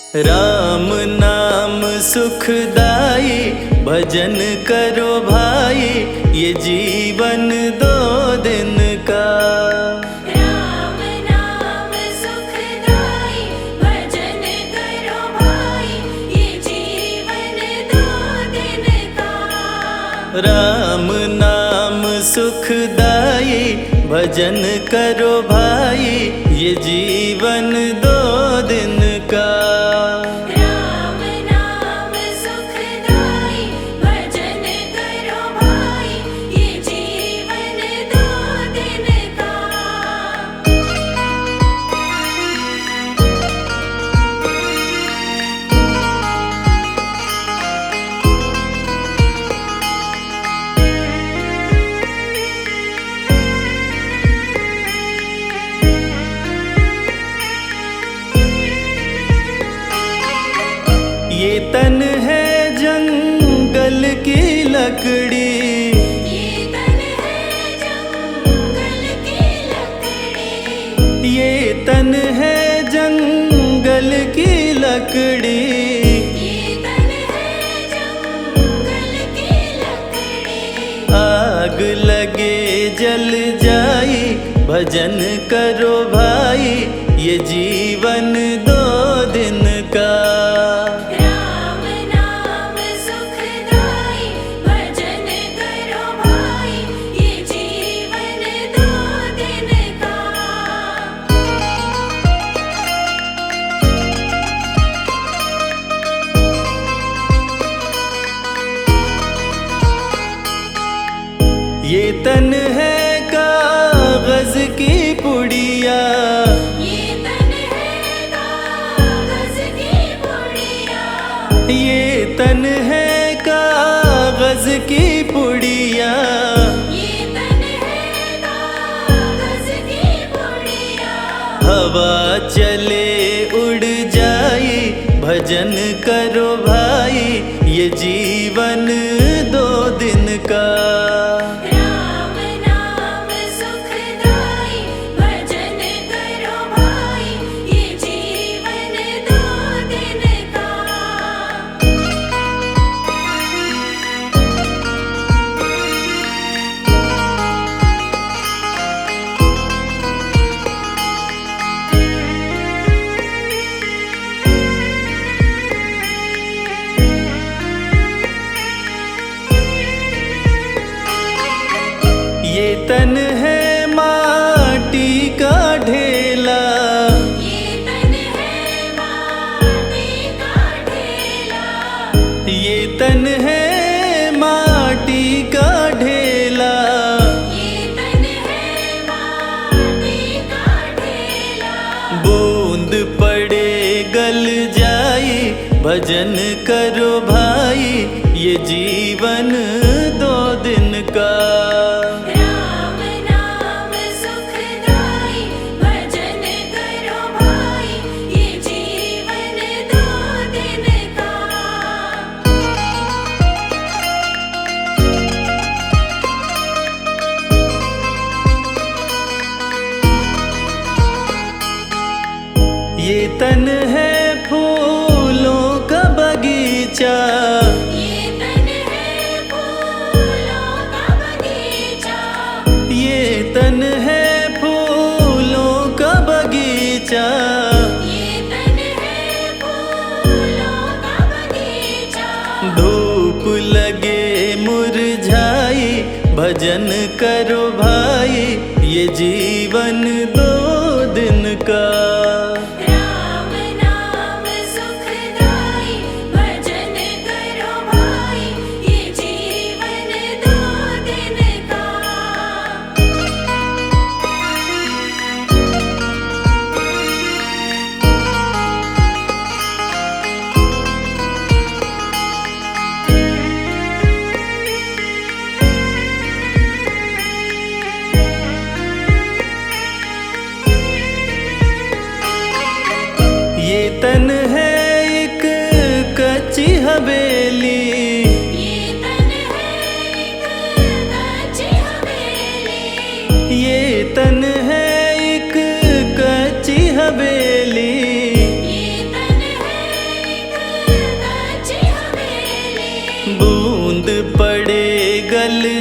राम नाम सुखदाई, भजन करो भाई, ये जीवन दो दिन का। राम नाम सुखदाई, भजन करो भाई, ये जीवन दो दिन का। राम नाम सुखदाई, भजन करो भाई, ये जीवन दो दिन का। राम नाम सुखदाई, भजन करो भाई, ये जीवन दो दिन का। ये तन है जंगल की लकड़ी, ये तन है जंगल की लकड़ी। ये तन है जंगल की लकड़ी। ये तन है जंगल की लकड़ी। आग लगे जल जाई, भजन करो भाई, ये जीवन दो दिन का। राम नाम सुखदाई, भजन करो भाई, ये जीवन दो दिन का। ये तन है कागज की पुड़िया, ये तन है कागज की पुड़िया। ये तन है कागज की पुड़िया। ये तन है कागज की पुड़िया। हवा चले उड़ जाई, भजन करो भाई, ये जीवन दो दिन का। राम नाम सुखदाई, भजन करो भाई, ये जीवन दो दिन का। ये तन है माटी का ढेला, ये तन है माटी का ढेला। ये तन है माटी का ढेला। ये तन है माटी का ढेला। बूंद पड़े गल जाई, भजन करो भाई, ये जीवन दो दिन का। राम नाम सुखदाई, भजन करो भाई, ये जीवन दो दिन का। ये तन है फूलों का बगीचा, ये तन है फूलों का बगीचा। ये तन है फूलों का बगीचा। ये तन है फूलों का बगीचा। धूप लगे मुरझाई, भजन करो भाई, ये जीवन दो दिन का। राम नाम सुखदाई, भजन करो भाई, ये जीवन दो दिन का।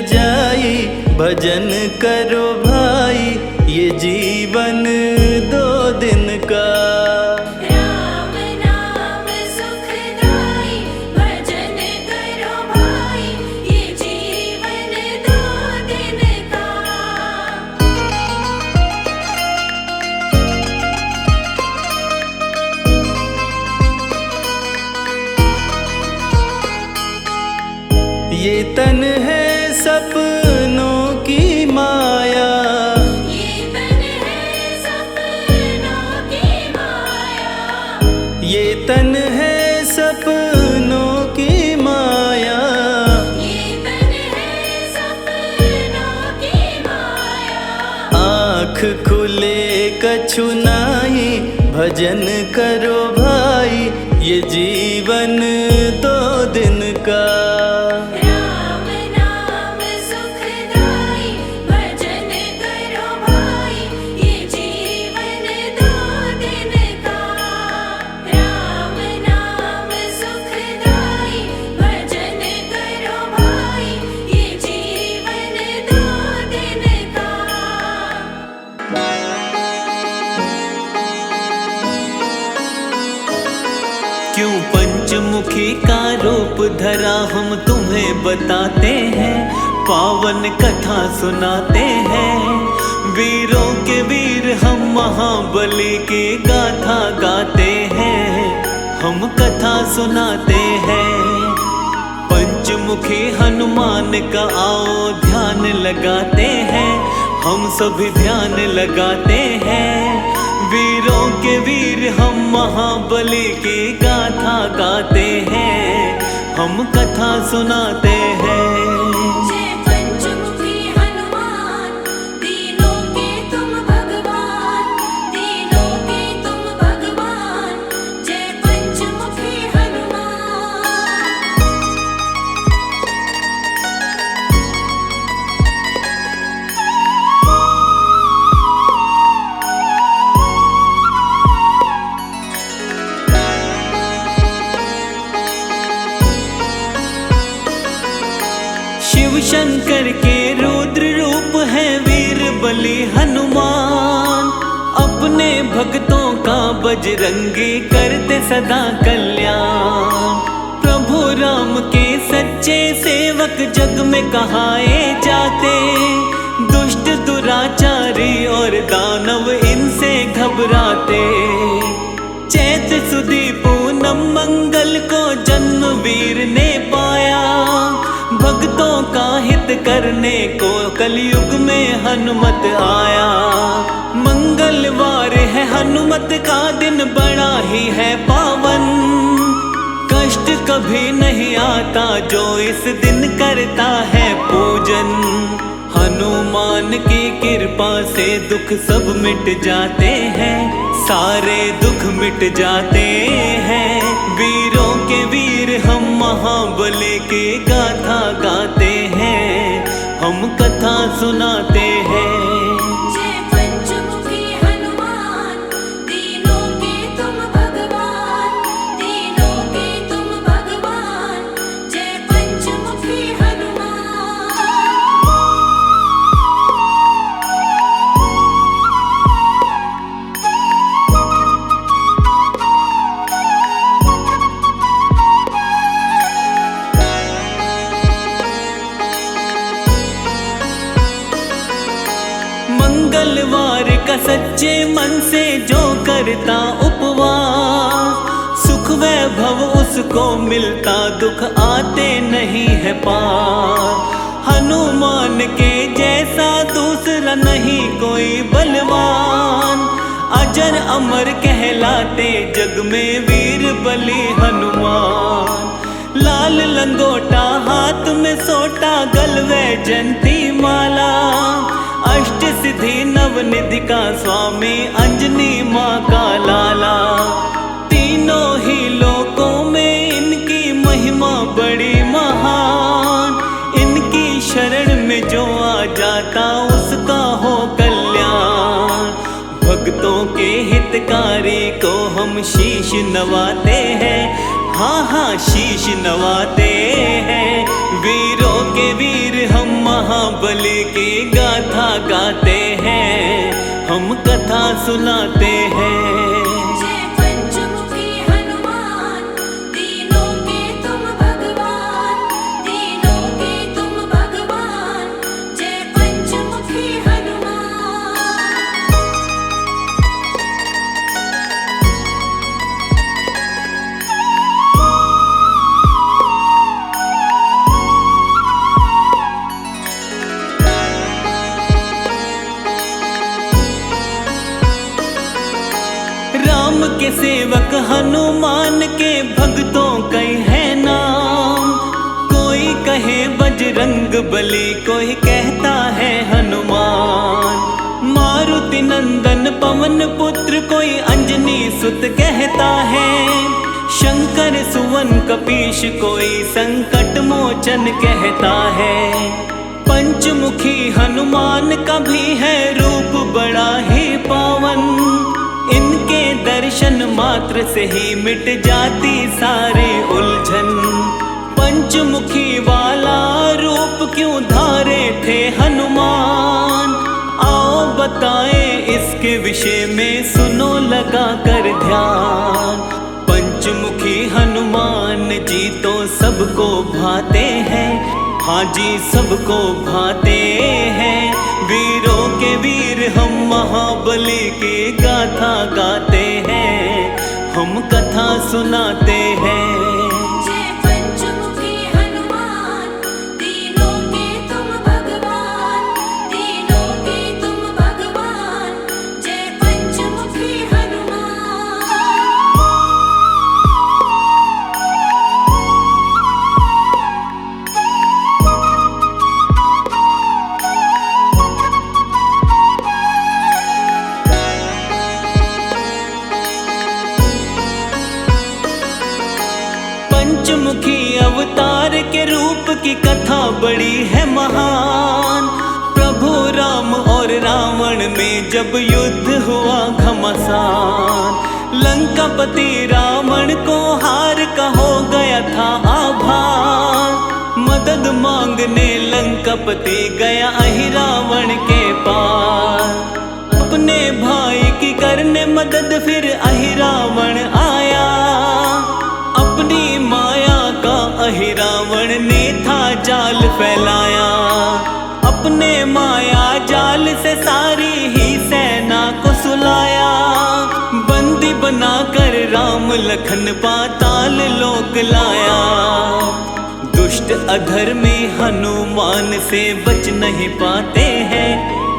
जाई, भजन करो भाई, ये जीवन 2 दिन का। राम नाम सुखदाई, भजन करो भाई, ये जीवन 2 दिन का। ये तन है सपनों की माया, ये तन है सपनों की माया, ये तन है सपनों की माया। ये तन है सपनों की माया। आँख खुले कछु नाही, भजन करो भाई, ये जीवन 2 दिन का। राम नाम सुखदाई, भजन करो भाई, ये जीवन 2 दिन का। राम नाम सुखदाई, भजन करो भाई, ये जीवन 2 दिन का। क्यों पंचमुखी का रूप धरा हम तुम्हें बताते हैं, पावन कथा सुनाते हैं। वीरों के वीर हम महाबली की गाथा गाते हैं, हम कथा सुनाते हैं। पंचमुखी हनुमान का आओ ध्यान लगाते हैं, हम सभी ध्यान लगाते हैं। वीरों के वीर हम महाबली की गाथा गाते हैं, हम कथा सुनाते हैं। जय पंचमुखी हनुमान, दीनों के तुम भगवान, दीनों के तुम भगवान। जय पंचमुखी हनुमान। शिव शंकर के रुद्र रूप है वीर बलि हनुमान, अपने भक्तों का बजरंगी करते सदा कल्याण। प्रभु राम के सच्चे सेवक जग में कहाए जाते, दुष्ट दुराचारी और दानव इनसे घबराते। चैत सुदी पूनम मंगल को जन्म वीर ने पाया, भक्तों का हित करने को कलयुग में हनुमत आया। मंगलवार है हनुमत का दिन, बड़ा ही है पावन। कष्ट कभी नहीं आता जो इस दिन करता है पूजन। हनुमान की कृपा से दुख सब मिट जाते हैं, सारे दुख मिट जाते हैं। वीरों के वीर हम महाबली की गाथा गाते हैं, हम कथा सुनाते हैं। जय पंचमुखी हनुमान, दीनों के तुम भगवान, दीनों के तुम भगवान। जय पंचमुखी हनुमान। मंगलवार का सच्चे मन से जो करता उपवास, सुख वैभव उसको मिलता, दुख आते नहीं है पार। हनुमान के जैसा दूसरा नहीं कोई बलवान, अजर अमर कहलाते जग में वीर बलि हनुमान। लाल लंगोटा हाथ में सोटा, गलवे जंती माला, अष्ट सिद्धि नवनिधि का स्वामी, अंजनी माँ का लाला। तीनों ही लोकों में इनकी महिमा बड़ी महान, इनकी शरण में जो आ जाता उसका हो कल्याण। भक्तों के हितकारी को हम शीश नवाते हैं, हाँ हाँ शीश नवाते हैं। वीरों के वीर हम महाबली की गाथा गाते हैं, हम कथा सुनाते हैं। जय पंचमुखी हनुमान, तीनों के तुम भगवान, तीनों के तुम भगवान। जय पंचमुखी हनुमान। राम के सेवक हनुमान के भक्तों कई है नाम। कोई कहे बजरंग बली, कोई कहता है हनुमान। मारुति नंदन पवन पुत्र, कोई अंजनी सुत कहता है। शंकर सुवन कपीश, कोई संकट मोचन कहता है। पंचमुखी हनुमान का भी है रूप बड़ा ही पावन। इनके दर्शन मात्र से ही मिट जाती सारे उलझन। पंचमुखी वाला रूप क्यों धारे थे हनुमान? आओ बताए इसके विषय में, सुनो लगा कर ध्यान। पंचमुखी हनुमान जी तो सबको भाते हैं, हाँ जी सबको भाते हैं। वीरों के वीर हम महाबली की गाथा गाते हैं, हम कथा सुनाते हैं। जय पंचमुखी हनुमान, तीनों के तुम भगवान, तीनों के तुम भगवान। जय पंचमुखी हनुमान। पंचमुखी अवतार के रूप की कथा बड़ी है महान। प्रभु राम और रावण में जब युद्ध हुआ घमासान, लंकापति रावण को हार का हो गया था आभार। मदद मांगने लंकापति गया अहिरावण के पास। अपने भाई की करने मदद फिर अहिरावण आया। अपनी माया का अहिरावण ने था जाल फैलाया। अपने माया जाल से सारी ही सेना को सुलाया। बंदी बनाकर राम लखन पाताल लोक लाया। दुष्ट अधर्मी हनुमान से बच नहीं पाते हैं,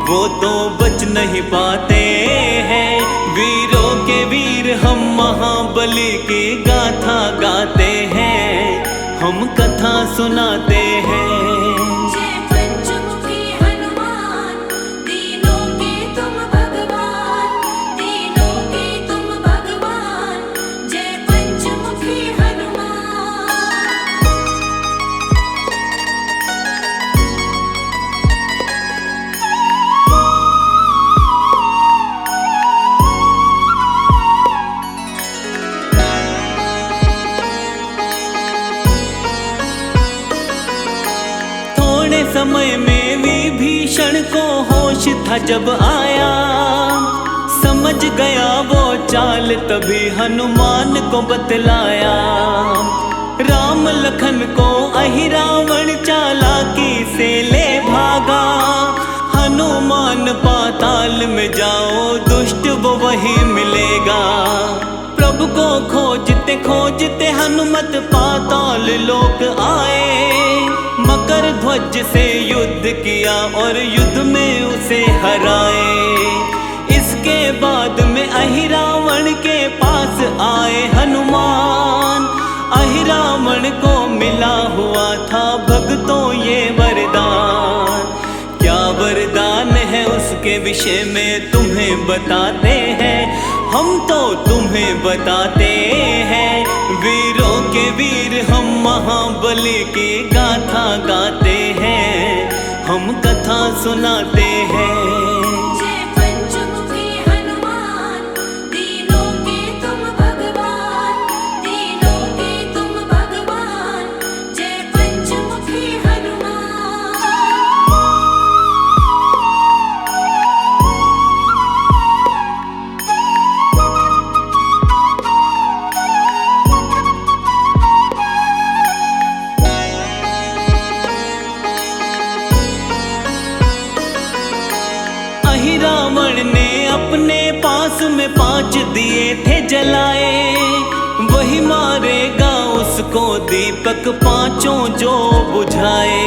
वो तो बच नहीं पाते हैं। वीरों के वीर हम महाबली की गाथा गाते हैं, हम कथा सुनाते हैं। जय पंचमुखी हनुमान, तीनों के तुम भगवान, तीनों के तुम भगवान। जय पंचमुखी हनुमान। थोड़े समय में विभीषण को होश था जब आया। समझ गया वो चाल, तभी हनुमान को बतलाया। राम लखन को अहिरावण चालाकी से ले भागा। हनुमान पाताल में जाओ, दुष्ट वो वही मिलेगा। प्रभु को खोजते खोजते हनुमत पाताल लोक आए। मकर ध्वज से युद्ध किया और युद्ध में उसे हराए। इसके बाद में अहिरावण के पास आए हनुमान। अहिरावण को मिला हुआ था भक्तों ये वरदान। क्या वरदान है उसके विषय में तुम्हें बताते हैं, हम तो तुम्हें बताते हैं। वीरों के वीर हम महाबली की गाथा गाते हैं, हम कथा सुनाते हैं। जय पंचमुखी हनुमान, तीनों के तुम भगवान, तीनों के तुम भगवान। जय पंचमुखी हनुमान। रावण ने अपने पास में 5 दिए थे जलाए, वही मारेगा उसको दीपक 5 जो बुझाए।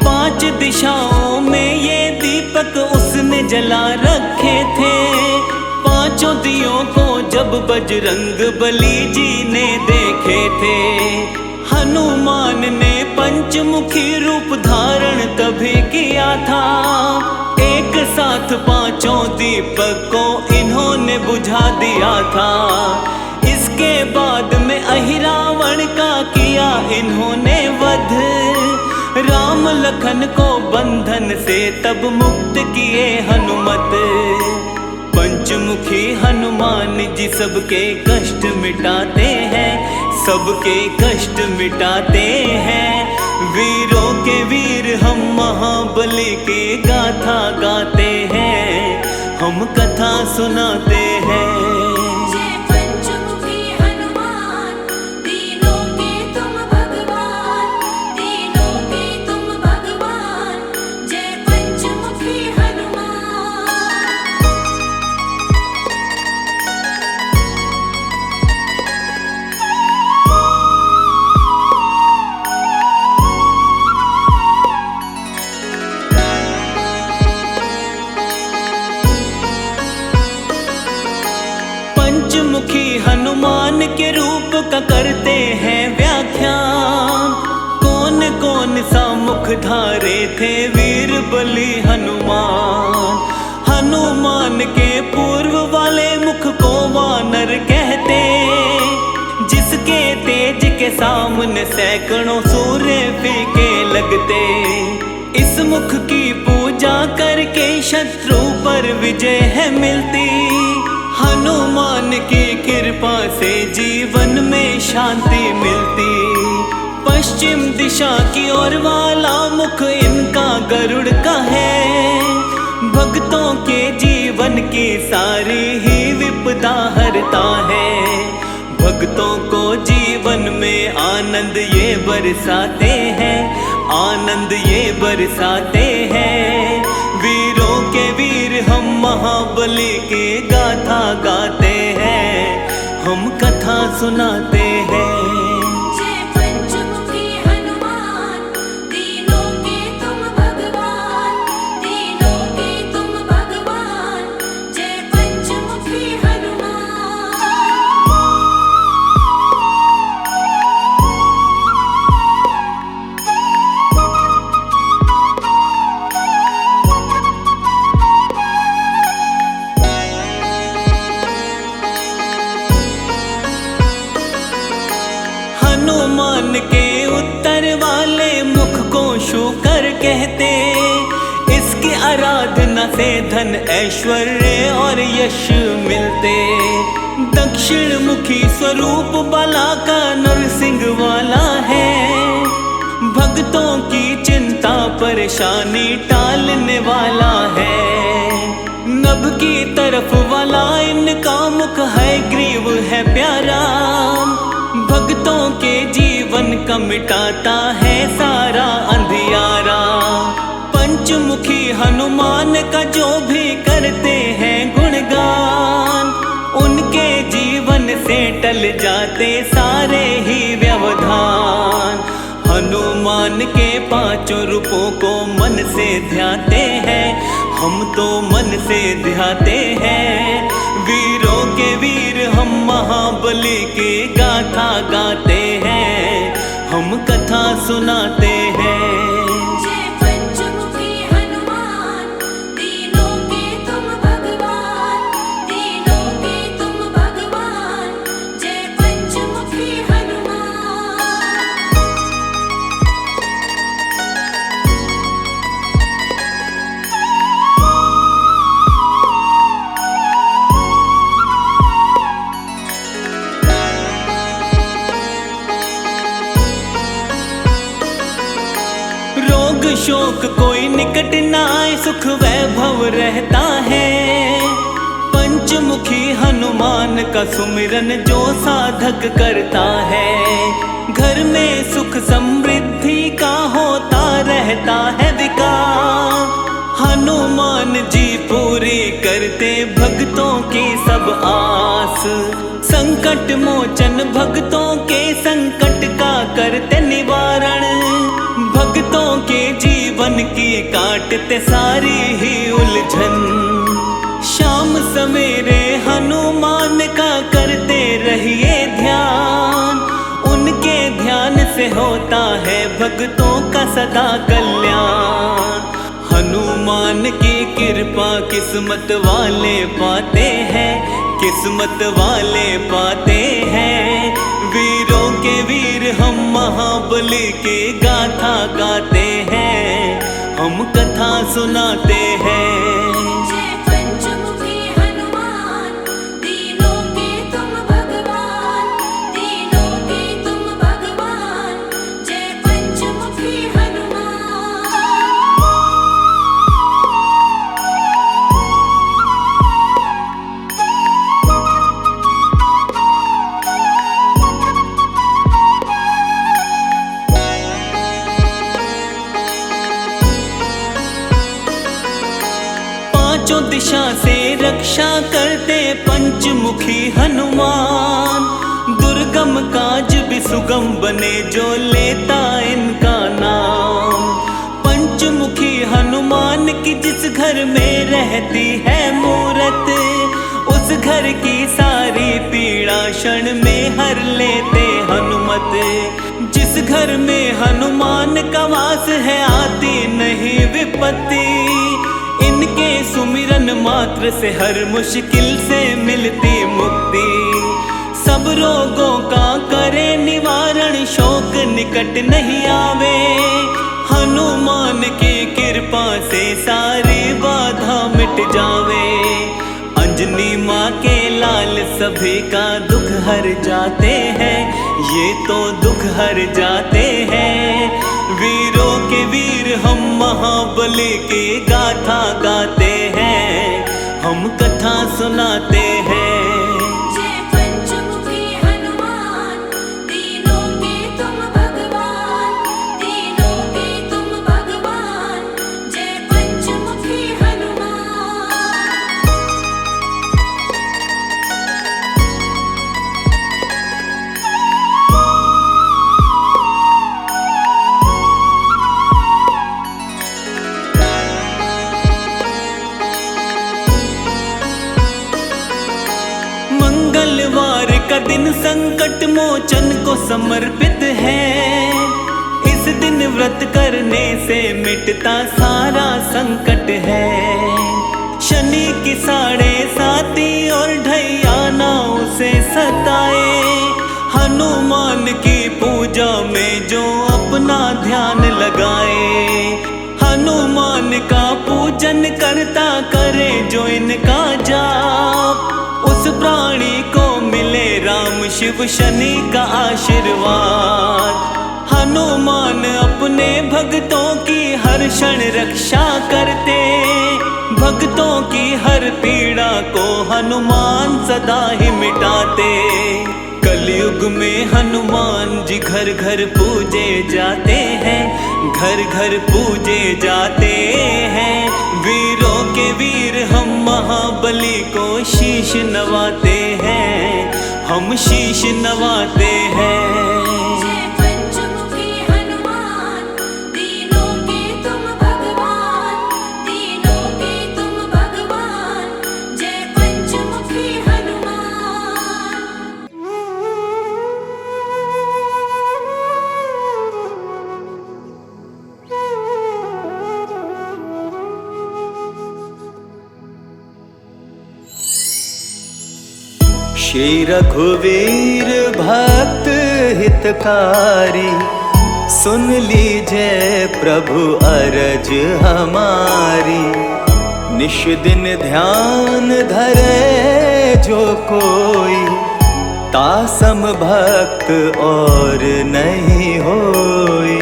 5 दिशाओं में ये दीपक उसने जला रखे थे, 5 दियों को जब बजरंग बली जी ने देखे थे। हनुमान ने पंचमुखी रूप धारण तभी किया था, एक साथ 5 दीपक को इन्होंने बुझा दिया था। इसके बाद में अहिरावण का किया इन्होंने वध, राम लखन को बंधन से तब मुक्त किए हनुमत। पंचमुखी हनुमान जी सबके कष्ट मिटाते हैं, सबके कष्ट मिटाते हैं। वीरों के वीर हम महाबली की गाथा गाते हैं, हम कथा सुनाते हैं। जय पंचमुखी हनुमान, तीनों के तुम भगवान, तीनों के तुम भगवान। जय पंचमुखी हनुमान। पंचमुखी हनुमान के रूप का करते हैं व्याख्यान, कौन कौन सा मुख धारे थे वीर बली हनुमान। हनुमान के पूर्व वाले मुख को वानर कहते, जिसके तेज के सामने सैकड़ों सूर्य फीके लगते। इस मुख की पूजा करके शत्रु पर विजय है मिलती, हनुमान की कृपा से जीवन में शांति मिलती। पश्चिम दिशा की ओर वाला मुख इनका गरुड़ का है, भक्तों के जीवन की सारी ही विपदा हरता है। भक्तों को जीवन में आनंद ये बरसाते हैं, आनंद ये बरसाते हैं। वीरों के वीर हम महाबली की गाथा गाते हैं, हम कथा सुनाते हैं। जय पंचमुखी हनुमान, तीनों के तुम भगवान, तीनों के तुम भगवान। जय पंचमुखी हनुमान। हनुमान के उत्तर वाले मुख को शूकर कहते, इसकी आराधना से धन ऐश्वर्य और यश मिलते। दक्षिण मुखी स्वरूप बाला का नरसिंह वाला है, भक्तों की चिंता परेशानी टालने वाला है। नभ की तरफ वाला इनका मुख है, ग्रीव है प्यारा, भक्तों के जीवन का मिटाता है सारा अंधियारा। पंचमुखी हनुमान का जो भी करते हैं गुणगान, उनके जीवन से टल जाते सारे ही व्यवधान। हनुमान के 5 रूपों को मन से ध्याते हैं, हम तो मन से ध्याते हैं। वीरों के वीर हम महाबली की गाथा गाते हैं, हम कथा सुनाते हैं। जय पंचमुखी हनुमान, तीनों के तुम भगवान, तीनों के तुम भगवान। जय पंचमुखी हनुमान। रोग शोक कोई निकट न आए, सुख वैभव रहता है। पंचमुखी हनुमान का सुमिरन जो साधक करता है, घर में सुख समृद्धि का होता रहता है विकार। हनुमान जी पूरे पूरी करते भक्तों की सब आस। संकट मोचन भक्तों के संकट का करते निवारण। भक्तों के जीवन की काटते सारी ही उलझन। शाम सवेरे हनुमान का करते रहिए ध्यान। उनके ध्यान से होता है भक्तों का सदा कल्याण। हनुमान की कृपा किस्मत वाले पाते हैं, किस्मत वाले पाते हैं। वीरों के वीर हम महाबली की गाथा गाते हैं, हम कथा सुनाते हैं। जय पंचमुखी हनुमान, तीनों के तुम भगवान, तीनों के तुम भगवान। जय पंचमुखी हनुमान। पांचों दिशा से रक्षा करते पंचमुखी हनुमान। दुर्गम काज भी सुगम बने जो लेता इनका नाम। पंचमुखी हनुमान की जिस घर में रहती है मूरत, उस घर की सारी पीड़ा क्षण में हर लेते हनुमत। जिस घर में हनुमान का वास है आती नहीं विपत्ति। इनके सुमिरन मात्र से हर मुश्किल से मिलती मुक्ति। सब रोगों का करे निवारण, शोक निकट नहीं आवे। हनुमान की कृपा से सारी बाधा मिट जावे। अंजनी माँ के लाल सभी का दुख हर जाते हैं, ये तो दुख हर जाते हैं। वीरों के वीर हम महाबली की गाथा गाते हैं, हम कथा सुनाते हैं। जय पंचमुखी हनुमान, तीनों के तुम भगवान, तीनों के तुम भगवान। जय पंचमुखी हनुमान। मंगलवार का दिन संकट मोचन को समर्पित है। इस दिन व्रत करने से मिटता सारा संकट है। शनि की 7.5 और ढैया ना उसे सताए। हनुमान की पूजा में जो अपना ध्यान लगाए। हनुमान का पूजन करता करे जो इनका जाप। उस प्राणी को मिले राम शिव शनि का आशीर्वाद। हनुमान अपने भक्तों की हर क्षण रक्षा करते। भक्तों की हर पीड़ा को हनुमान सदा ही मिटाते। कलयुग में हनुमान जी घर घर पूजे जाते हैं, घर घर पूजे जाते हैं। वीरों के वीर हम महाबली को शीश नवाते हैं, हम शीश नवाते हैं। जय पंचमुखी हनुमान, तीनों के तुम भगवान, तीनों के तुम भगवान। जय पंचमुखी हनुमान। श्री रघुवीर भक्त हितकारी, सुन लीजिए प्रभु अरज हमारी। निश दिन ध्यान धरे जो कोई, तासम भक्त और नहीं होई।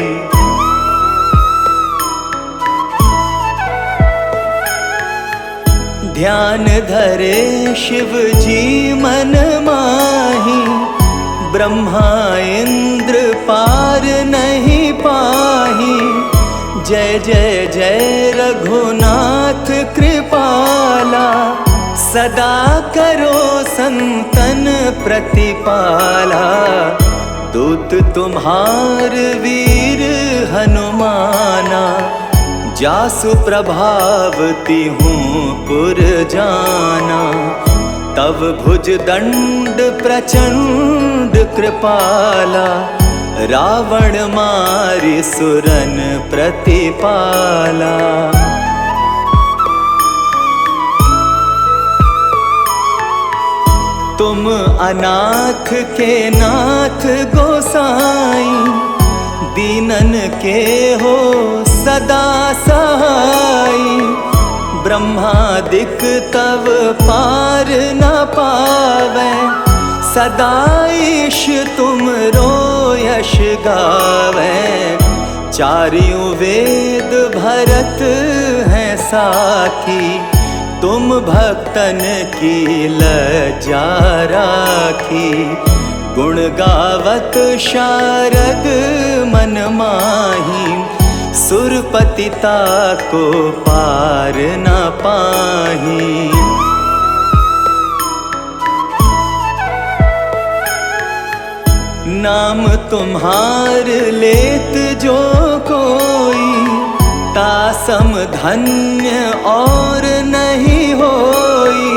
ध्यान धरे शिव जी मन माही, ब्रह्मा इंद्र पार नहीं पाही। जय जय जय रघुनाथ नाथ कृपाला, सदा करो संतन प्रतिपाला। दूत तुम्हार वीर हनुमाना, जासु प्रभावती हूँ पुर जाना। तव भुज दंड प्रचंड कृपाला, रावण मारि सुरन प्रतिपाला। तुम अनाथ के नाथ गोसाई, दीनन के हो सदा सहाई। ब्रह्मादिक तव पार न पावै, सदा ईश तुमरो यश गावै। चारियों वेद भरत हैं साखी, तुम भक्तन की लज्जा राखी। गुण गावत शारद मन माही, सुरपति ताको पार न पाही। नाम तुम्हार लेत जो कोई, तासम धन्य और नहीं होई।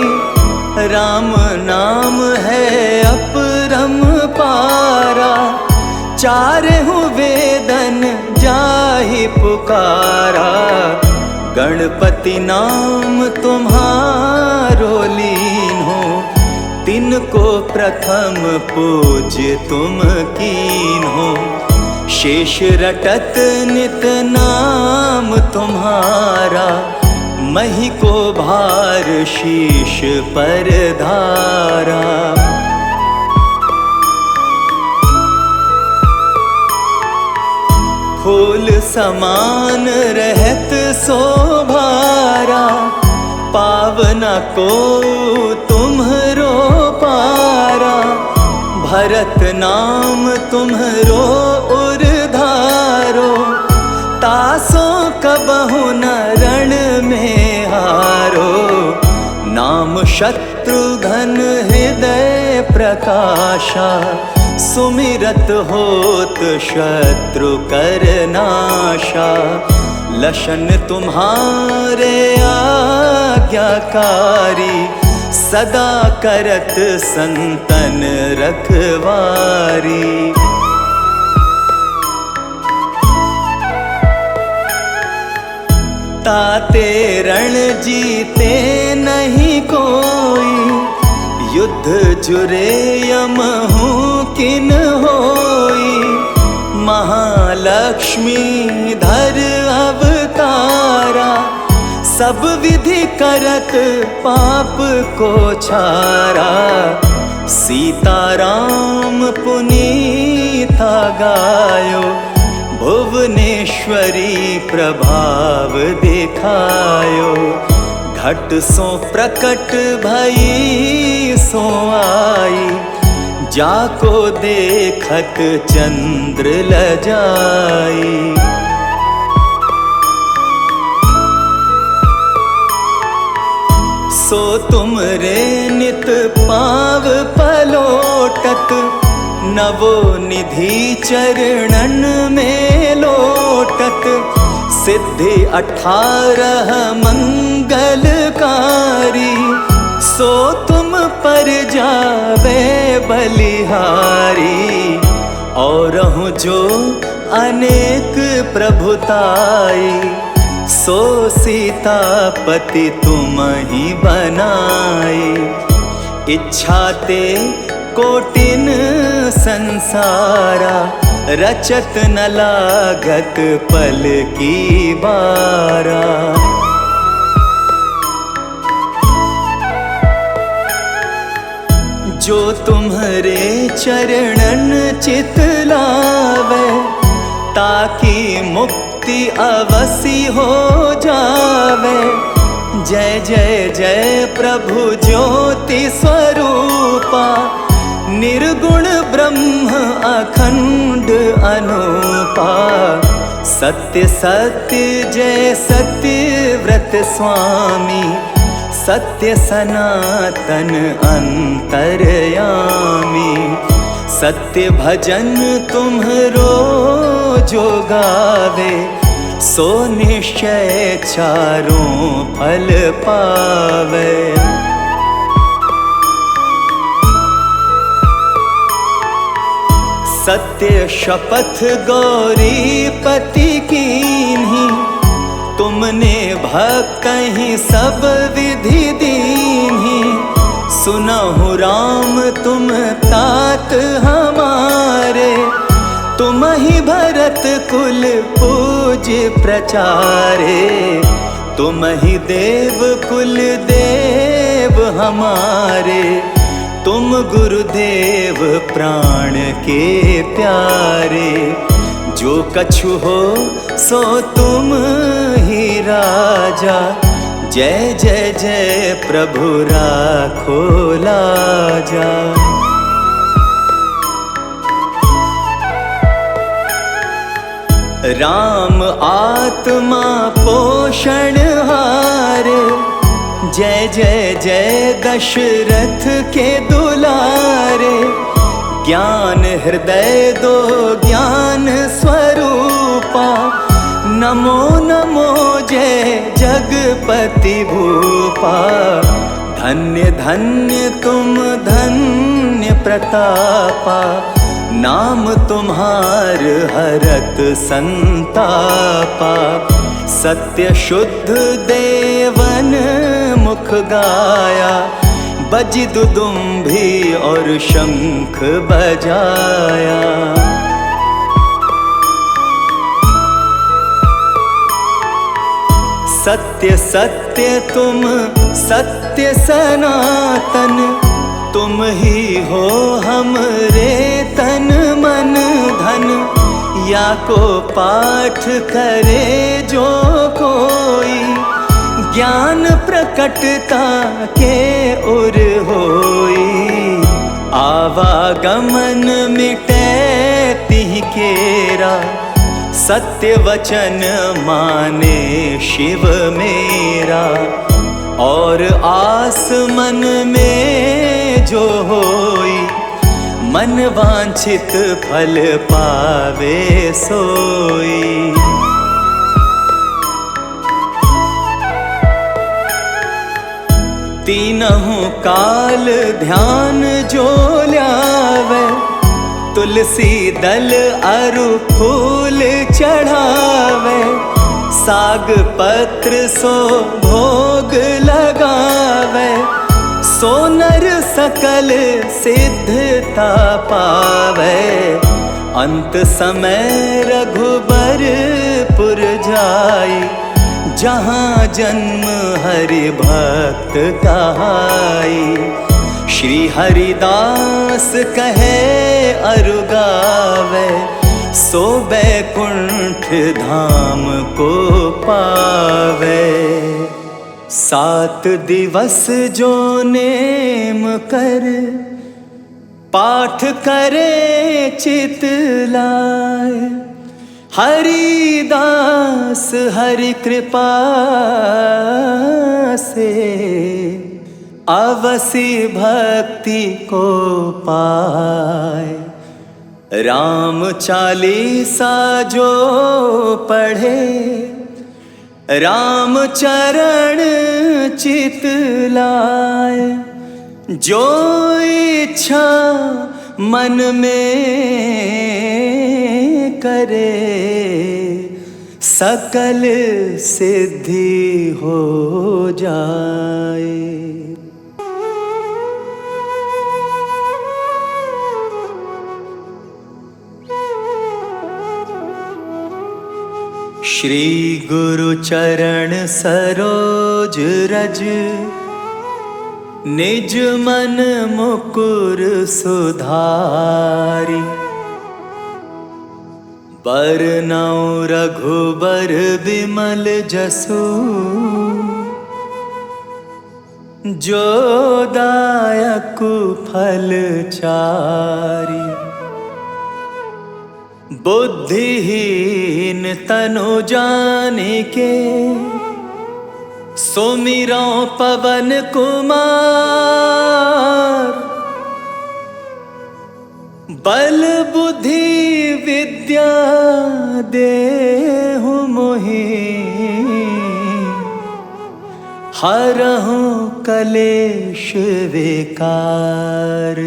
राम नाम है अपरम पारा, चारहु वेदन जाहि पुकारा। गणपति नाम तुम्हारो लीन हो, तिनको प्रथम पूज्य तुम कीन हो। शेष रटत नित नाम तुम्हारा, मही को भार शीश पर धारा। फूल समान रहत शोभारा, पावना को तुम्हरो पारा। भरत नाम तुम्हरो उरधारो, तासो कबहु न रण में हारो। नाम शत्रुघ्न हृदय प्रकाशा, सुमिरत होत शत्रु कर नाशा। लशन तुम्हारे आज्ञाकारी, सदा करत संतन रखवारी। ताते रण जीते नहीं कोई, युद्ध जुरे यम हूँ किन होई। महालक्ष्मी धर अवतारा, सब विधि करत पाप को छारा। सीताराम पुनीता गायो, भुवनेश्वरी प्रभाव दिखायो। घट सो प्रकट भई सो आई, जाको देखत चंद्र लजाई। सो तुम रे नित पाव पलोटत, नवो निधि चरणन में लोटत। सिद्धि 18 मंगलकारी, सो तुम पर जावे बलिहारी। और जो अनेक प्रभुताई, सो सीतापति तुम ही बनाई। इच्छा ते कोटिन संसारा, रचत न लागत पल की बारा। जो तुम्हारे चरणन चित लावे, ताकि मुक्ति अवसी हो जावे। जय जय जय प्रभु ज्योति स्वरूपा, निर्गुण ब्रह्म अखंड अनूपा। सत्य सत्य जय सत्य व्रत जगत स्वामी, सत्य सनातन अंतर्यामी। सत्य भजन तुम्हरो जो गावे, सो निश्चय चारों फल पावे। सत्य शपथ गौरीपति कीन्ही, तुमने भक्तहि सब विधि दीन्ही। सुनहु राम तुम तात हमारे, तुम ही भरत कुल पूज्य प्रचारे। तुम ही देव कुल देव हमारे, तुम गुरुदेव प्राण के प्यारे। जो कछु हो सो तुम ही राजा, जय जय जय प्रभु राखो लाजा। राम आत्मा पोषण हारे, जय जय जय दशरथ के दुलारे। ज्ञान हृदय दो ज्ञान स्वरूपा, नमो नमो जय जगपति भूपा। धन्य धन्य तुम धन्य प्रतापा, नाम तुम्हार हरत संतापा। सत्य शुद्ध देवन मुख गाया, बजि दुदुम्भी और शंख बजाया। सत्य सत्य तुम सत्य सनातन, तुम ही हो हमरे तन मन धन। या को पाठ करे जो कोई, ज्ञान प्रकटता के उर होई। आवागमन मिटे तिहि केरा, सत्य वचन माने शिव मेरा। और आस मन में जो होई, मन वांछित फल पावे सोई। तीनहु काल ध्यान जो ल्यावे, तुलसी दल अरु फूल चढ़ावे। साग पत्र सो भोग लगावे, सो नर सकल सिद्धता पावे। अंत समय रघुबरपुर जाई, जहाँ जन्म हरि भक्त कहाई। श्री हरिदास कहे अरु गावे, सो बैकुंठ धाम को पावे। 7 दिवस जो नेम कर, पाठ करे चित लाए। हरिदास हरि कृपा से, अवसि भक्ति को पाए। राम चालीसा जो पढ़े, राम चरण चित लाए। जो इच्छा मन में करे, सकल सिद्धि हो जाए। श्री गुरु चरण सरोज रज, निज मन मुकुर सुधारी। बरनउँ रघुबर विमल जसु, जो दायक फल चारी। बुद्धिहीन तनु जानिके, सुमिरो पवन कुमार, बल बुद्धि विद्या देहु मोहि, हरहु कलेश विकार।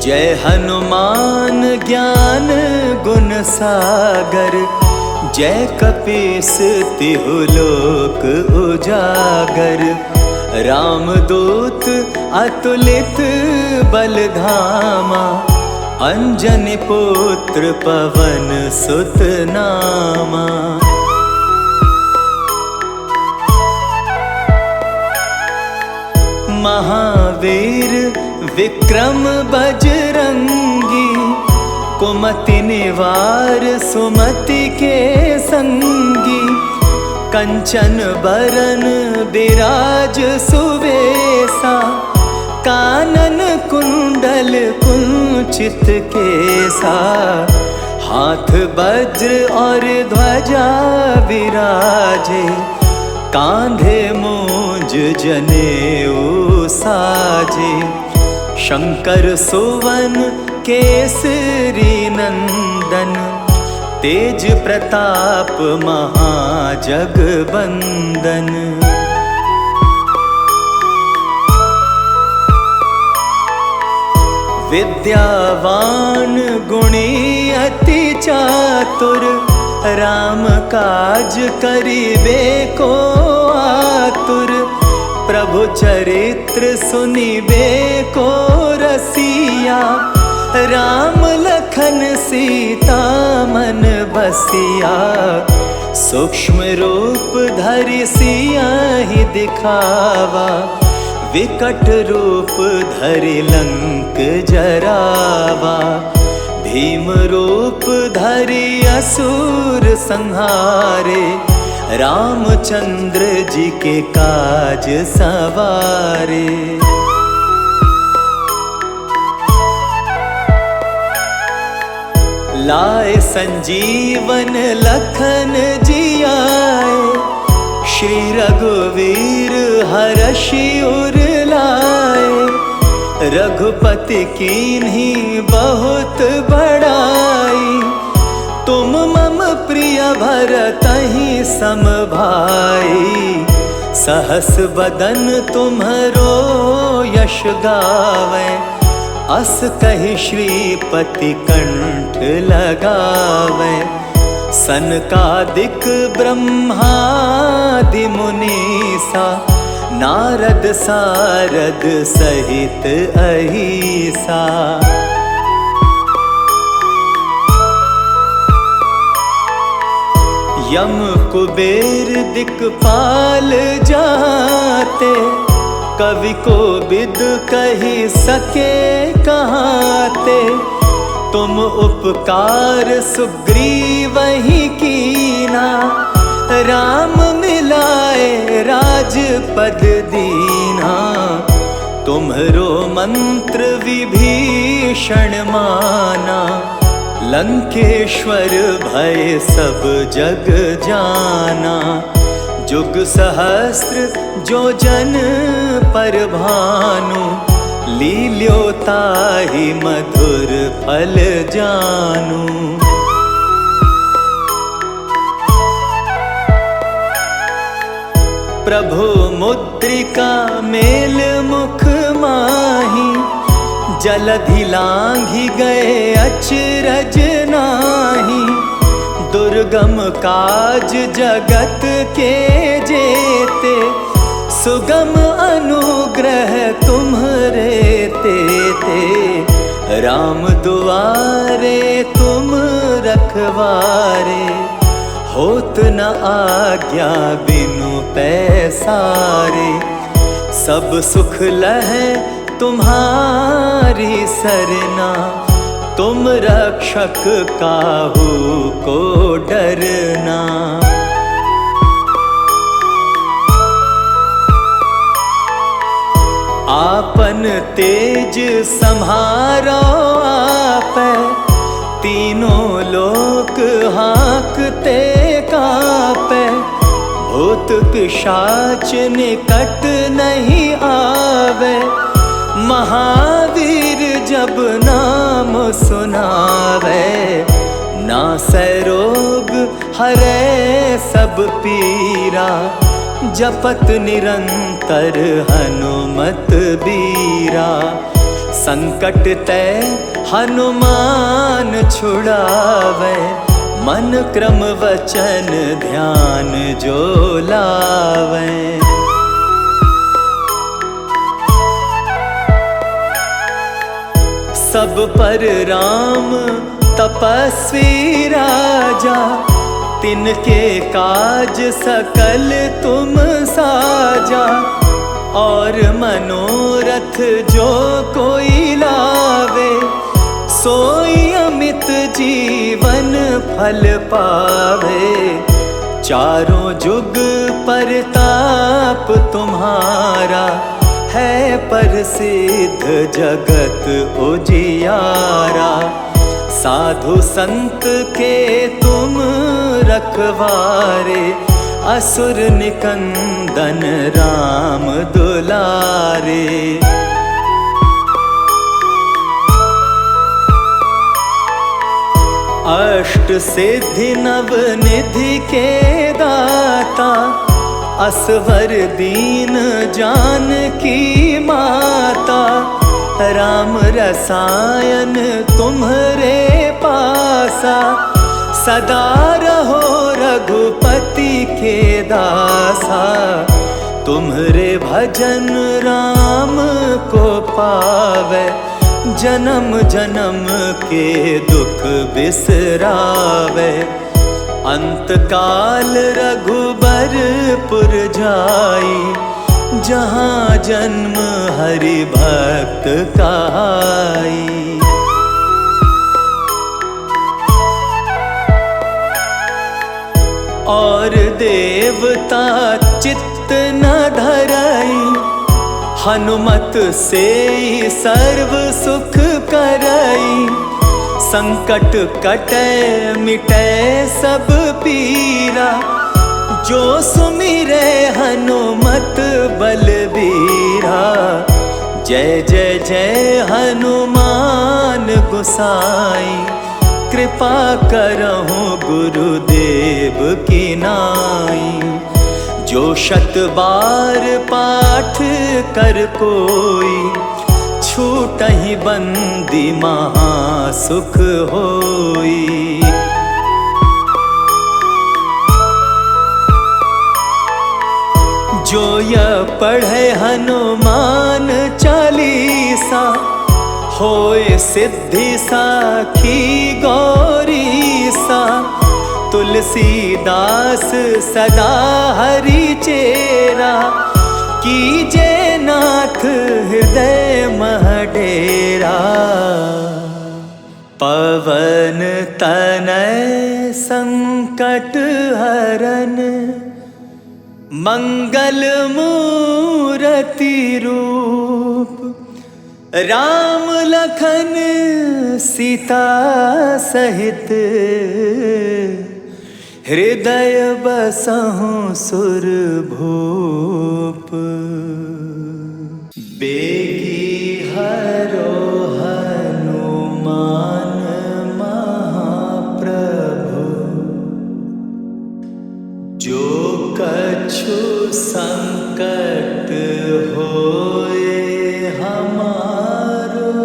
जय हनुमान ज्ञान गुण सागर, जय कपीस तिहु लोक उजागर। रामदूत अतुलित बल धामा, अंजनी पुत्र पवन सुत नामा। महावीर विक्रम बजरंगी, कुमति निवार सुमति के संगी। कंचन बरन बिराज सुवेसा, कानन कुंडल कुंचित केसा। हाथ वज्र और ध्वजा विराजे, कांधे मूंज जनेऊ साजे। शंकर सुवन केसरी नंदन, तेज प्रताप महाजगबंदन। विद्यावान गुणी अति चातुर, राम काज करिबे को आतुर। प्रभु चरित्र सुनिबे को रसिया, राम लखन सीता मन बसिया। सूक्ष्म रूप धरि सियाहि दिखावा, विकट रूप धरि लंक जरावा। भीम रूप धरि असुर संहारे, रामचंद्र जी के काज सवारे। लाए संजीवन लखन जियाए, श्री रघुवीर हरषि उर लाए। रघुपति कीन्ही बहुत बड़ाई, तुम मम प्रिय भरतहि सम भाई। सहस बदन तुम्हरो यश गावै, अस कहि श्रीपति कंठ लगावै। सनकादिक ब्रह्मादि मुनीसा, नारद सारद सहित अहिसा। यम कुबेर दिक्पाल जाते, कवि को बिद कही सके कहाते। तुम उपकार सुग्रीवहि कीना, राम मिलाए राजपद दीना। तुम्हरो मंत्र विभीषण माना, लंकेश्वर भय सब जग जाना। जुग सहस्त्र जो जन पर भानु, लील्यो ताहि मधुर फल जानू। प्रभु मुद्रिका मेल मुख माही, जलधि लांघि गए अचरज नाही। दुर्गम काज जगत के जेते, सुगम अनुग्रह तुम्हरे तेते। राम दुआरे तुम रखवारे, होत न आज्ञा बिनु पैसारे। सब सुख लहै तुम्हारी सरना, तुम रक्षक काहू को डरना। आपन तेज सम्हारो आपै, तीनों लोक हाँकते कांपै। भूत पिशाच निकट नहीं आवे, महावीर जब नाम सुनावे। नासै रोग हरै सब पीरा, जपत निरंतर हनुमत बीरा। संकट ते हनुमान छुड़ावे, मन क्रम वचन ध्यान जो लावे। सब पर राम तपस्वी राजा, तिनके काज सकल तुम साजा। और मनोरथ जो कोई लावे, सोई अमित जीवन फल पावे। चारों जुग परताप तुम्हारा, है प्रसिद्ध जगत उजियारा। साधु संत के तुम रखवारे, असुर निकंदन राम दुलारे। अष्ट सिद्धि नव निधि के दाता, असवर दीन जानकी माता। राम रसायन तुम्हरे पासा, सदा रहो रघुपति के दासा। तुम्हरे भजन राम को पावे, जन्म जन्म के दुख बिसरावे। अंत काल रघुबरपुर जाई, जहाँ जन्म हरि भक्त कहाई। और देवता चित्त न धरई, हनुमत से सर्व सुख करई। संकट कटै मिटै सब पीरा, जो सुमिरै हनुमत बलबीरा। जय जय जय हनुमान गोसाई, कृपा करहु गुरुदेव की नाई। जो शत बार पाठ कर कोई, छूटहि बंदी महासुख होई। जो यह पढ़े हनुमान चालीसा, होए सिद्धि साखी गौरीसा। तुलसीदास सदा हरि चेरा, कीजे नाथ हृदय मह डेरा। पवन तनय संकट हरन, मंगल मूरति रूप। राम लखन सीता सहित, हृदय बसहु सुरभूप। बेगी हरो हनुमान महाप्रभु, जो कछु संकट होए हमारो।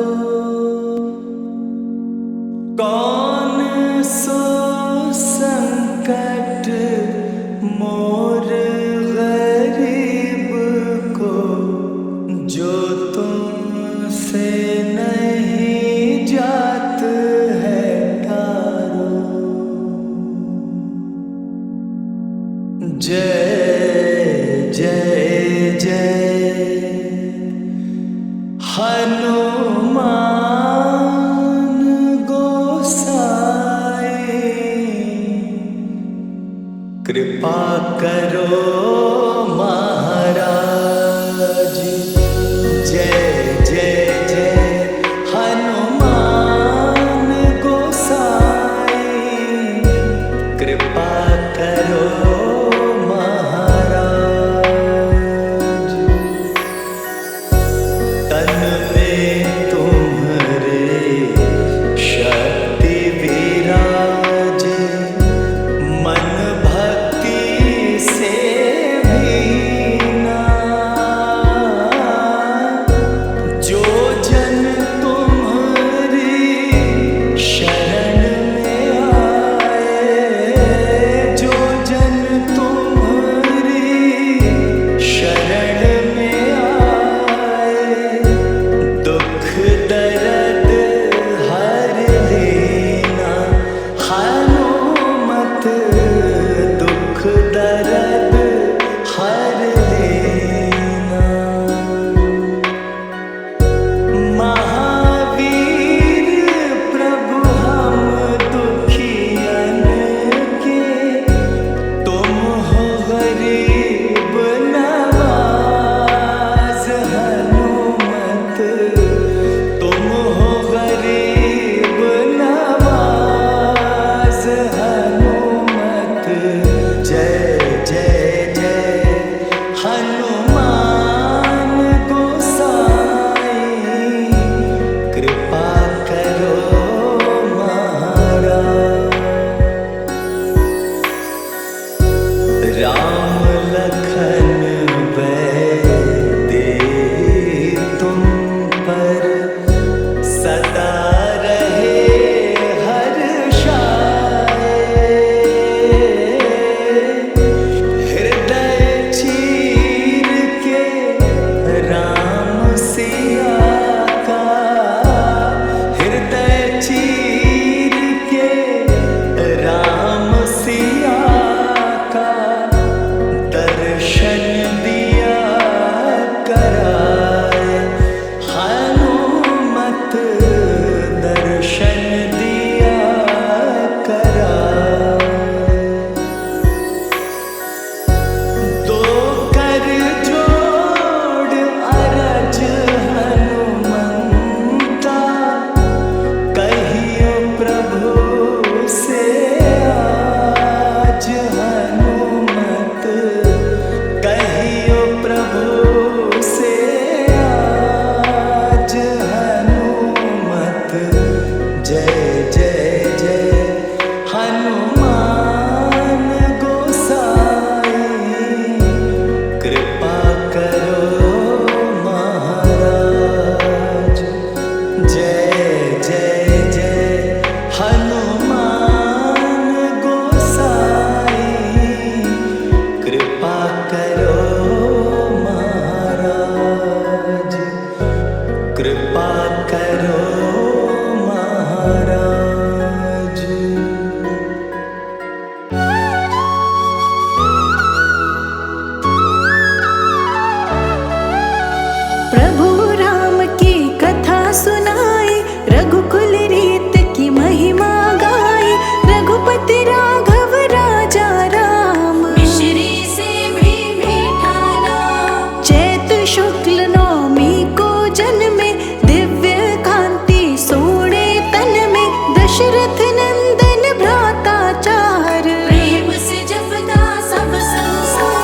कौन सो संकट मोर गरीब को, जो तुमसे नहीं जात है तारो। जय जय जय हनुमान गोसाई, कृपा करो महाराज। जय जय जय हनुमान गोसाई, कृपा करो महाराज। जय जय जय हनुमान गोसाई कृपा करो महाराज। राम लखन दे तुम पर सदा रहे हर्षाए। हृदय चीर के राम सिया का, हृदय चीर के राम सिया का दर्शन दिया कराए। हनुमत दर्शन दिया कराए। दो कर जोड़ अरज हनुमंता, कहियो प्रभु से आज। हनुमत कहियो प्रभु से आज। हनुमत जय जय जय हनुमान गोसाई कृपा करो महाराज। जय जय जय हनुमान गोसाई कृपा करो महाराज। कृपा करो महाराज। प्रभु राम की कथा सुनाए, रघुकुल रीत की महिमा गाए। रघुपति राघव राजा राम, मिश्री से भी मीठा नाम। चैत शुक्ल नवमी को जन्मे, दिव्य कांति सोने तन में। दशरथ नंदन भ्राता चार, प्रेम से जपता सब संसार।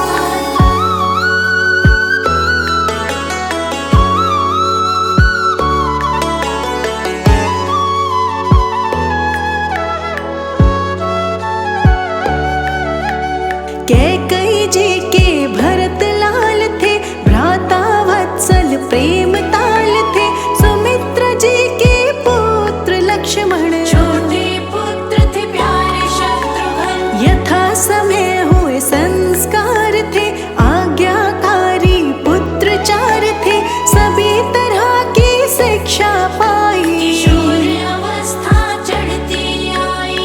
कैकेयी जी के भरत लाल थे, भ्राता वत्सल प्रेम ताल थे। सुमित्रा जी के पुत्र लक्ष्मण, छोटे पुत्र थे प्यारे शत्रुघ्न। यथा समय हुए संस्कार थे, आज्ञाकारी पुत्र चार थे। सभी तरह की शिक्षा पाई, किशोर अवस्था चढ़ती आई।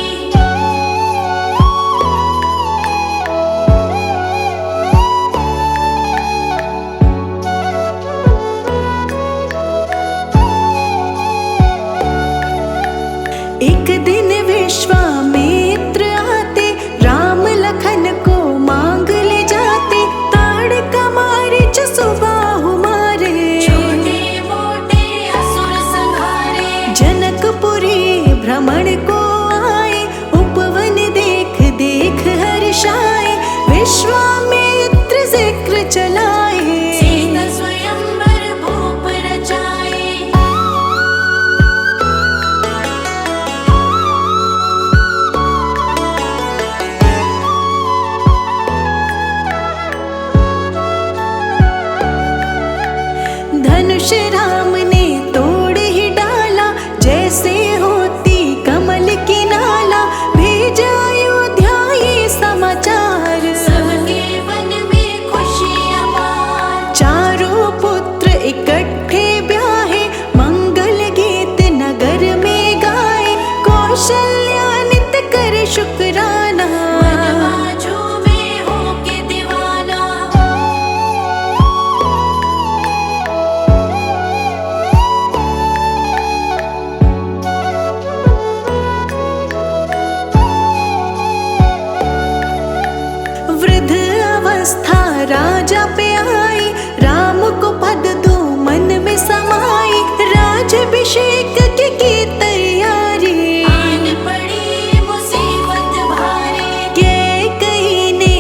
एक दिन विश्वामित्र आते, राम लखन को मांग ले जाते। ताड़का मारीच सुबाहु मारे, छोटे मोटे असुर संहारे। जनकपुरी भ्रमण को आए। उपवन देख देख हर्षाए, विश्वामित्र जिक्र चलाए। सीता स्वयंवर भूप रचाए। धनुष राम ने तोड़ ही डाला, जैसे होती कमल की नाला। भेजा अयोध्या ये समाचार, सबके मन में खुशी अपार। चारों पुत्र इकट्ठे ब्याहे, मंगल गीत नगर में गाए। कौशल्या नित कर शुक्राना, मनवाजू में होके दीवाना। वृद्ध अवस्था राजा पे आई, राम को पद दो मन में समाई। राजाभिषेक की तैयारी, आन पड़ी मुसीबत भारी। कैकेयी ने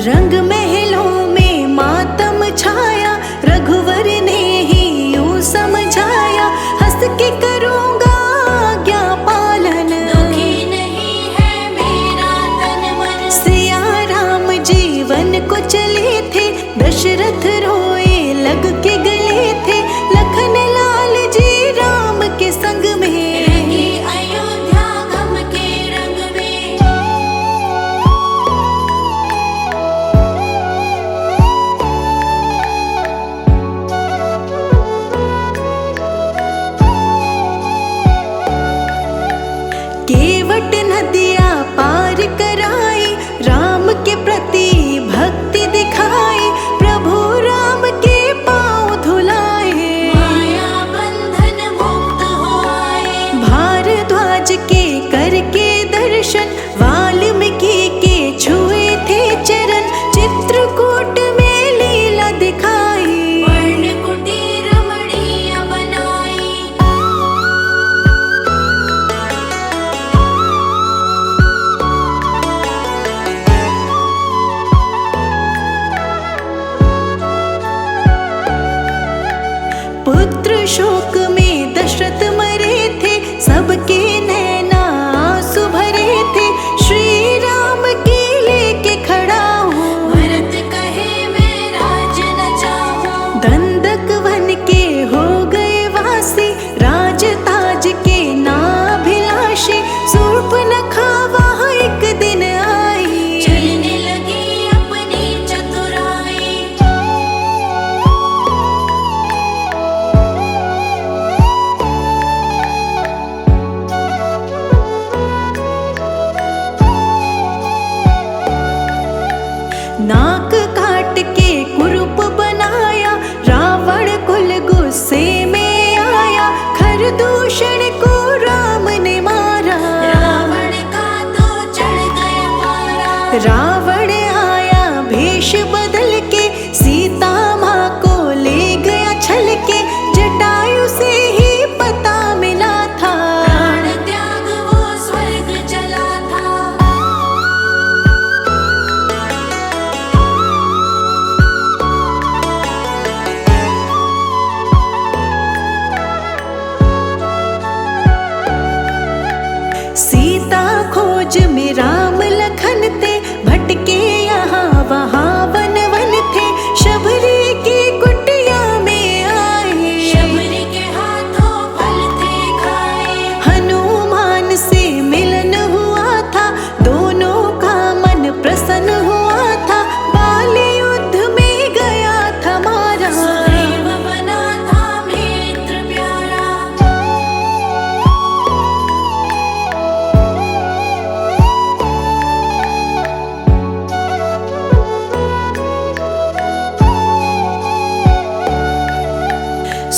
रंग महलों में मातम छाया, रघुवर ने ही यूं समझाया, हंस के करूँगा आज्ञा पालन, दुखी नहीं है मेरा तन मन। सिया राम जीवन को चले थे, दशरथ रोए लग के गले थे, लखन लाल जी राम के संग में, रंगी अयोध्या गम के रंग में। केवट नदियाँ पार कराई, राम के प्रति भक्ति दिखाई, प्रभु राम के पाँव धुलाए, माया बंधन मुक्त हो आए। भारद्वाज के करके दर्शन, वाल्मीकि के छुए थे चरण, चित्रकूट में लीला दिखाई, वर्ण कुटीर रमणीय बनाई। पुत्र शोक में दशरथ मरे थे, सबके नैना आंसू भरे थे, श्री राम की लेके खड़ा हूँ, भरत कहे मैं राज न चाहूं। दंडक वन के हो गए वासी, राज ताज के नाभिलाषी, शूर्पणखा वहाँ एक दिन आई, चलने लगी अपनी चतुराई। नाक काट के कुरूप बनाया, रावण कुल गुस्से में आया, खरदूषण को राम ने मारा, रावण का तो चढ़ गया पारा। रावण आया भेष बदल के, सीता माँ को ले गया छल के, जटायु से ही पता मिला था, प्राण त्याग वो स्वर्ग चला था। सीता खोज में राम लखन थे, भटके यहाँ वहाँ वन वन थे, शबरी की कुटिया में आए, शबरी के हाथों फल थे खाए। हनुमान से मिलन हुआ था, दोनों का मन प्रसन्न हुआ था, बाल युद्ध में गया था मारा, सुग्रीव बना था मित्र प्यारा।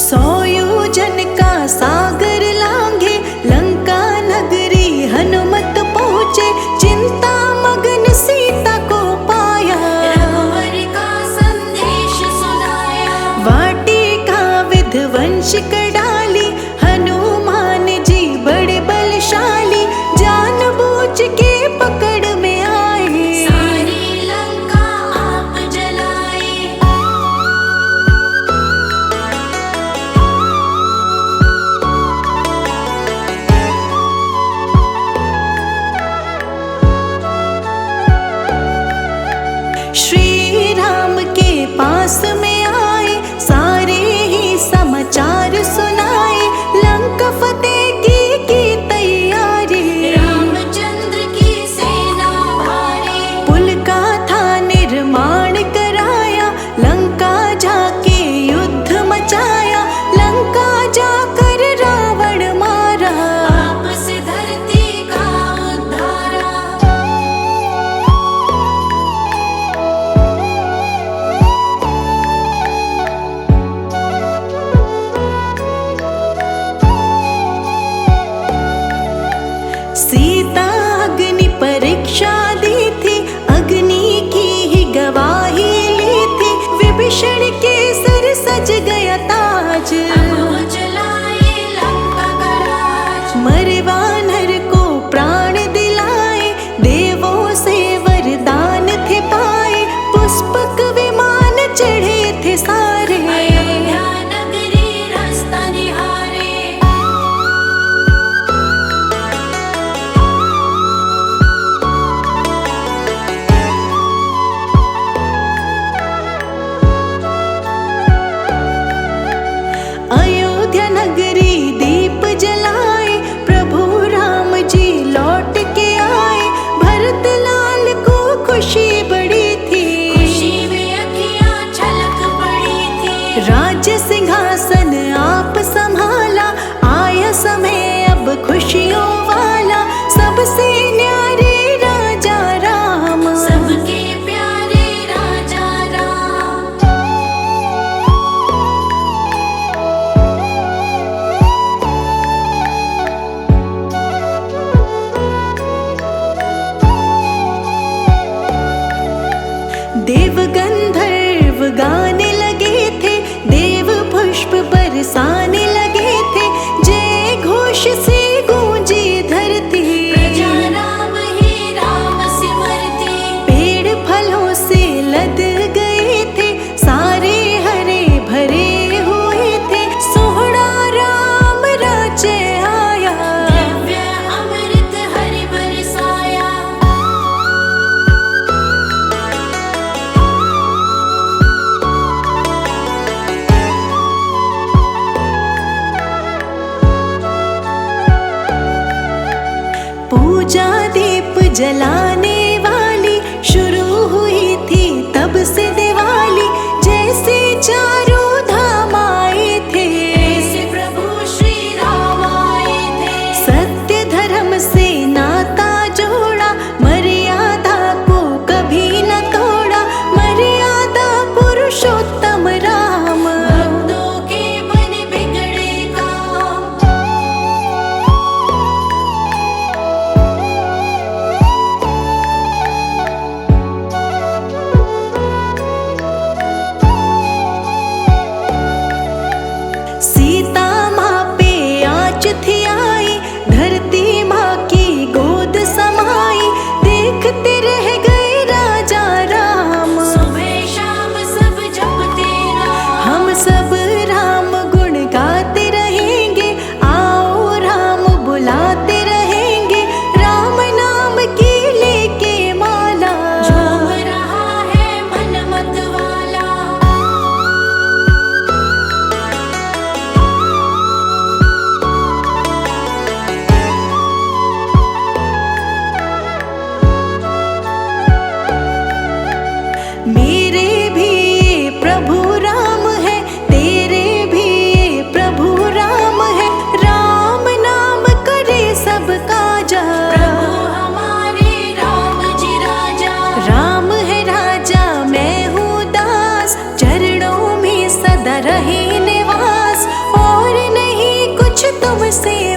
सौ योजन का सागर लांघे, लंका नगरी हनुमत पहुँचे, चिंता मगन सीता को पाया, रघुवर का संदेश सुनाया। वाटिका विध्वंस कर डाली, हनुमान जी बड़े बलशाली, जानबूझ के पकड़ में आए, सारी लंका आप जलाए। श्री राम के पास में आए, सारे ही समाचार बरसाने लगे थे, जय घोष से गूंजी धरती। प्रजा राम ही राम सिमरती, पेड़ फलों से लद गए थे, सारे हरे भरे हुए थे, सोहरा राम राज्य आया। दिव्य अमृत हरि बरसाया। पूजा दीप जलाने वाली शुरू हुई थी तब से दिवाली, जैसे चारों धाम आए थे, ऐसे प्रभु श्री राम आए थे। सत्य धर्म से नाता जोड़ा, मर्यादा को कभी न तोड़ा, मर्यादा पुरुषोत्तम राम। भक्तों के बने बिगड़े काम, सीता माँ पे आँच थी आई, धरती माँ की गोद समाई, देखते रह गए राजा राम। सुबह शाम सब जपते राम। हम सब राम गुण गाते रहेंगे, आओ राम बुलाते रहेंगे, राम नाम की लेके माला। झूम रहा है मन मत वाला। मेरे भी ये प्रभु राम है, तेरे भी ये प्रभु राम है, राम नाम करे सबका जा। प्रभु हमारे राम जी राजा। राम है राजा मैं हूँ दास, चरणों में सदा रहे निवास, और नहीं कुछ तुमसे